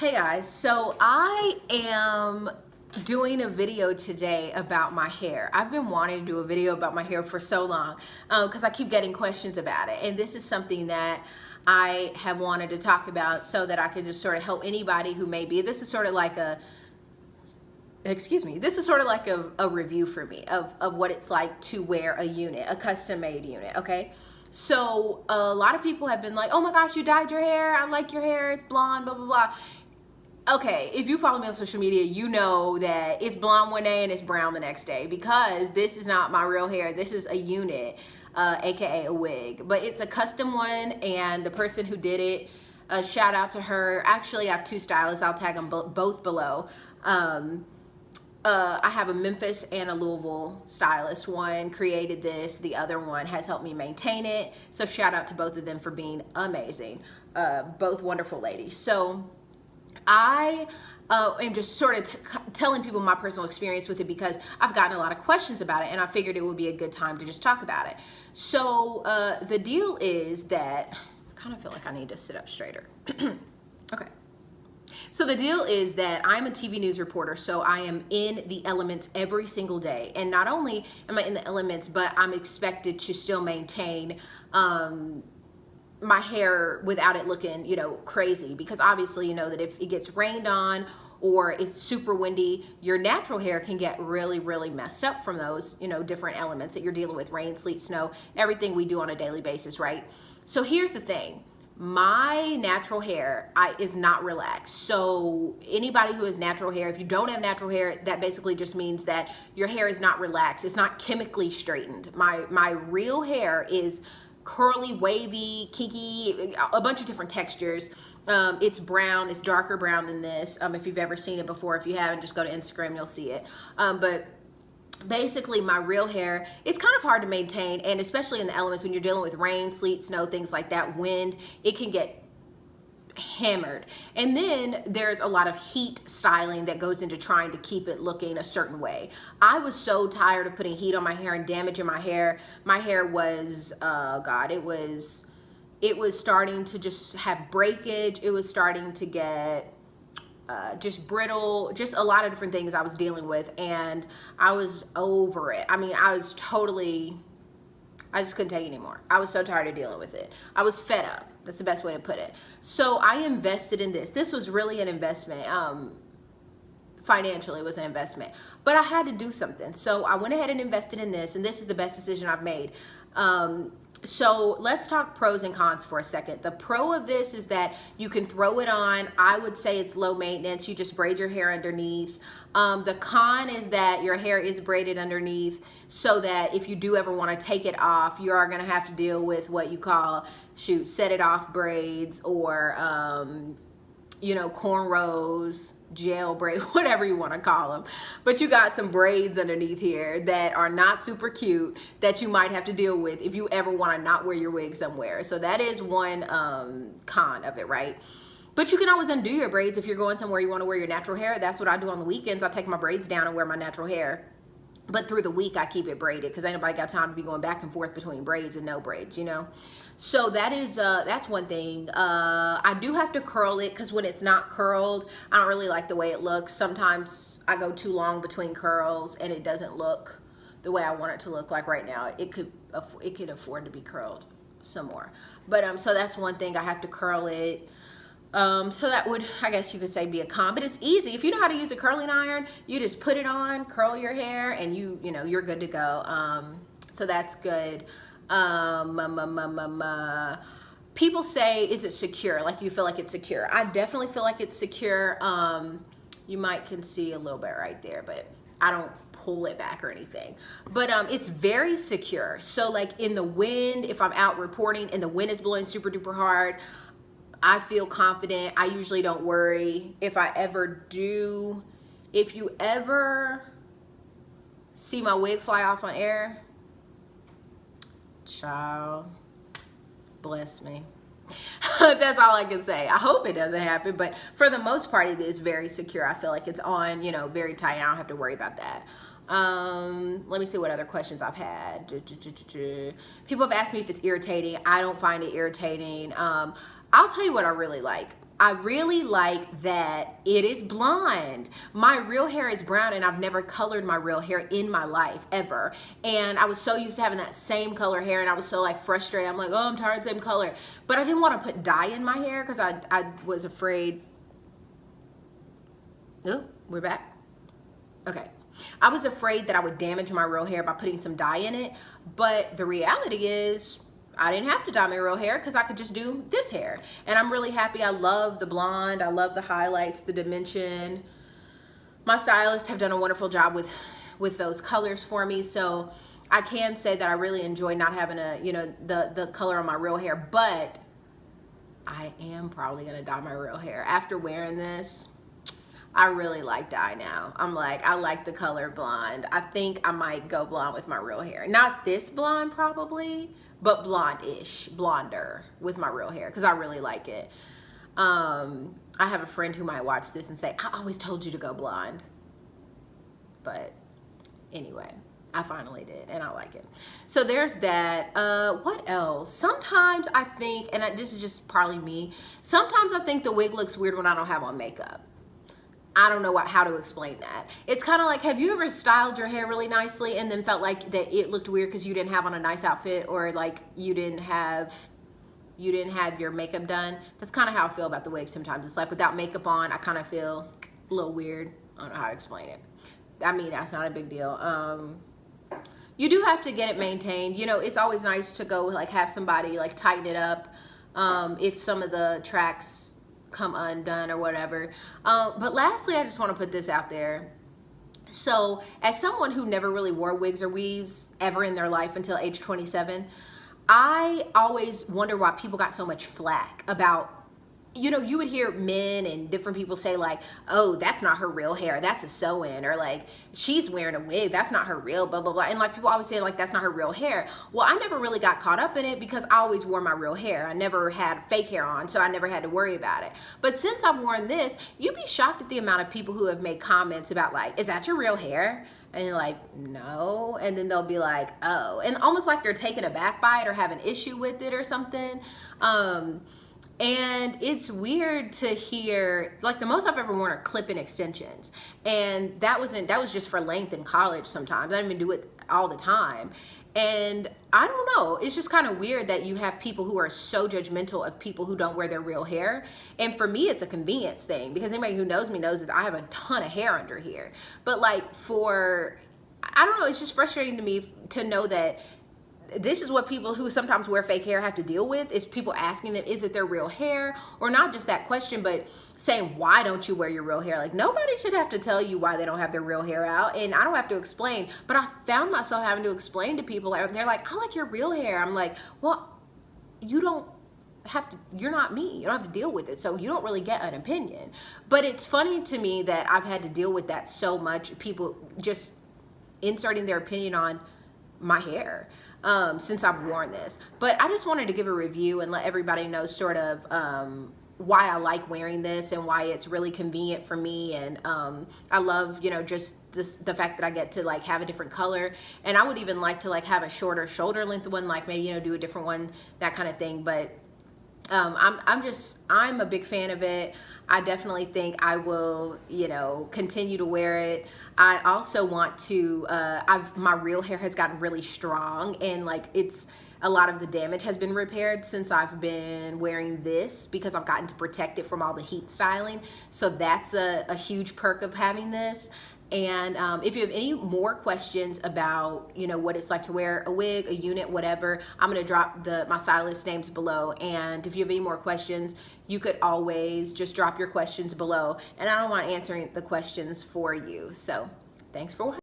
Hey guys, so I am doing a video today about my hair. I've been wanting to do a video about my hair for so long because I keep getting questions about it, and this is something that I have wanted to talk about so that I can just sort of help anybody who may be. This is sort of like a review for me of what it's like to wear a unit, a custom-made unit, okay? So a lot of people have been like, oh my gosh, you dyed your hair, I like your hair, it's blonde, blah, blah, blah. Okay, if you follow me on social media, you know that it's blonde one day and it's brown the next day because this is not my real hair. This is a unit, aka a wig, but it's a custom one, and the person who did it, shout out to her. Actually, I have two stylists. I'll tag them both below. I have a Memphis and a Louisville stylist. One created this, the other one has helped me maintain it. So shout out to both of them for being amazing. Both wonderful ladies. So I am just sort of telling people my personal experience with it because I've gotten a lot of questions about it, and I figured it would be a good time to just talk about it. So the deal is that, I kind of feel like I need to sit up straighter. Okay. So the deal is that I'm a TV news reporter, so I am in the elements every single day. And not only am I in the elements, but I'm expected to still maintain my hair without it looking, you know, crazy, because obviously you know that if it gets rained on or it's super windy, your natural hair can get really, really messed up from those, you know, different elements that you're dealing with: rain, sleet, snow, everything we do on a daily basis, right? So here's the thing. My natural hair is not relaxed. So anybody who has natural hair, if you don't have natural hair, that basically just means that your hair is not relaxed. It's not chemically straightened. My real hair is curly, wavy, kinky, a bunch of different textures. It's brown, it's darker brown than this. If you've ever seen it before, if you haven't, just go to Instagram, you'll see it. But basically my real hair, it's kind of hard to maintain, and especially in the elements when you're dealing with rain, sleet, snow, things like that, wind, it can get hammered. And then there's a lot of heat styling that goes into trying to keep it looking a certain way. I was so tired of putting heat on my hair and damaging my hair. My hair was, it was starting to just have breakage. It was starting to get just brittle, just a lot of different things I was dealing with, and I was over it. I mean, I just couldn't take it anymore. I was so tired of dealing with it. I was fed up. That's the best way to put it. So I invested in this. This was really an investment. Financially, it was an investment. But I had to do something. So I went ahead and invested in this, and this is the best decision I've made. So let's talk pros and cons for a second. The pro of this is that you can throw it on. I would say it's low maintenance. You just braid your hair underneath. The con is that your hair is braided underneath, so that if you do ever want to take it off, you are going to have to deal with what you call, set it off braids, or, you know, cornrows, gel braid, whatever you want to call them. But you got some braids underneath here that are not super cute that you might have to deal with if you ever want to not wear your wig somewhere. So that is one con of it, right? But you can always undo your braids if you're going somewhere you want to wear your natural hair. That's what I do on the weekends. I take my braids down and wear my natural hair. But through the week, I keep it braided because ain't nobody got time to be going back and forth between braids and no braids, you know? So that is, that's one thing. I do have to curl it because when it's not curled, I don't really like the way it looks. Sometimes I go too long between curls and it doesn't look the way I want it to look. Like right now, it could afford to be curled some more. But so that's one thing. I have to curl it. So that would, I guess you could say, be a con, but it's easy. If you know how to use a curling iron, you just put it on, curl your hair, and you know, you're good to go. So that's good. People say, is it secure? Like, do you feel like it's secure? I definitely feel like it's secure. You can see a little bit right there, but I don't pull it back or anything. But it's very secure. So like in the wind, if I'm out reporting and the wind is blowing super duper hard, I feel confident. I usually don't worry. If you ever see my wig fly off on air, child, bless me. That's all I can say. I hope it doesn't happen, but for the most part, it is very secure. I feel like it's on, you know, very tight. I don't have to worry about that. Let me see what other questions I've had. People have asked me if it's irritating. I don't find it irritating. I'll tell you what I really like. I really like that it is blonde. My real hair is brown, and I've never colored my real hair in my life ever. And I was so used to having that same color hair, and I was so like frustrated. I'm like, oh, I'm tired of the same color. But I didn't want to put dye in my hair because I was afraid. Oh, we're back. Okay. I was afraid that I would damage my real hair by putting some dye in it. But the reality is, I didn't have to dye my real hair because I could just do this hair. And I'm really happy. I love the blonde. I love the highlights, the dimension. My stylists have done a wonderful job with those colors for me. So I can say that I really enjoy not having the color on my real hair. But I am probably going to dye my real hair. After wearing this, I really like dye now. I'm like, I like the color blonde. I think I might go blonde with my real hair. Not this blonde probably, but blonde-ish, blonder with my real hair because I really like it. I have a friend who might watch this and say, I always told you to go blonde. But anyway, I finally did, and I like it. So there's that. What else? Sometimes I think, and this is just probably me, sometimes I think the wig looks weird when I don't have on makeup. I don't know how to explain that. It's kind of like, have you ever styled your hair really nicely and then felt like that it looked weird because you didn't have on a nice outfit, or like you didn't have your makeup done? That's kind of how I feel about the wig sometimes. It's like without makeup on, I kind of feel a little weird. I don't know how to explain it. I mean, that's not a big deal. You do have to get it maintained. You know, it's always nice to go like have somebody like tighten it up if some of the tracks come undone or whatever. But lastly, I just want to put this out there. So as someone who never really wore wigs or weaves ever in their life until age 27, I always wonder why people got so much flack about, you know, you would hear men and different people say like, oh, that's not her real hair, that's a sew-in, or like, she's wearing a wig, that's not her real, blah, blah, blah. And like people always say like, that's not her real hair. Well, I never really got caught up in it because I always wore my real hair. I never had fake hair on, so I never had to worry about it. But since I've worn this, you'd be shocked at the amount of people who have made comments about like, is that your real hair? And you're like, no. And then they'll be like, oh. And almost like they're taken aback by it or have an issue with it or something. And it's weird to hear, like the most I've ever worn are clip-in extensions. And that was just for length in college sometimes. I didn't even do it all the time. And I don't know, it's just kind of weird that you have people who are so judgmental of people who don't wear their real hair. And for me, it's a convenience thing because anybody who knows me knows that I have a ton of hair under here. But like I don't know, it's just frustrating to me to know that this is what people who sometimes wear fake hair have to deal with, is people asking them, is it their real hair? Or not just that question, but saying, why don't you wear your real hair? Like, nobody should have to tell you why they don't have their real hair out, and I don't have to explain. But I found myself having to explain to people, they're like, I like your real hair. I'm like, well, you don't have to, you're not me, you don't have to deal with it, so you don't really get an opinion. But it's funny to me that I've had to deal with that so much, people just inserting their opinion on my hair since I've worn this. But I just wanted to give a review and let everybody know sort of why I like wearing this and why it's really convenient for me. And I love, you know, just the fact that I get to like have a different color. And I would even like to like have a shorter shoulder length one, like maybe, you know, do a different one, that kind of thing. But I'm a big fan of it. I definitely think I will, you know, continue to wear it. I also want to, my real hair has gotten really strong, and like a lot of the damage has been repaired since I've been wearing this because I've gotten to protect it from all the heat styling. So that's a huge perk of having this. And if you have any more questions about, you know, what it's like to wear a wig, a unit, whatever, I'm going to drop my stylist names below. And if you have any more questions, you could always just drop your questions below. And I don't want answering the questions for you. So thanks for watching.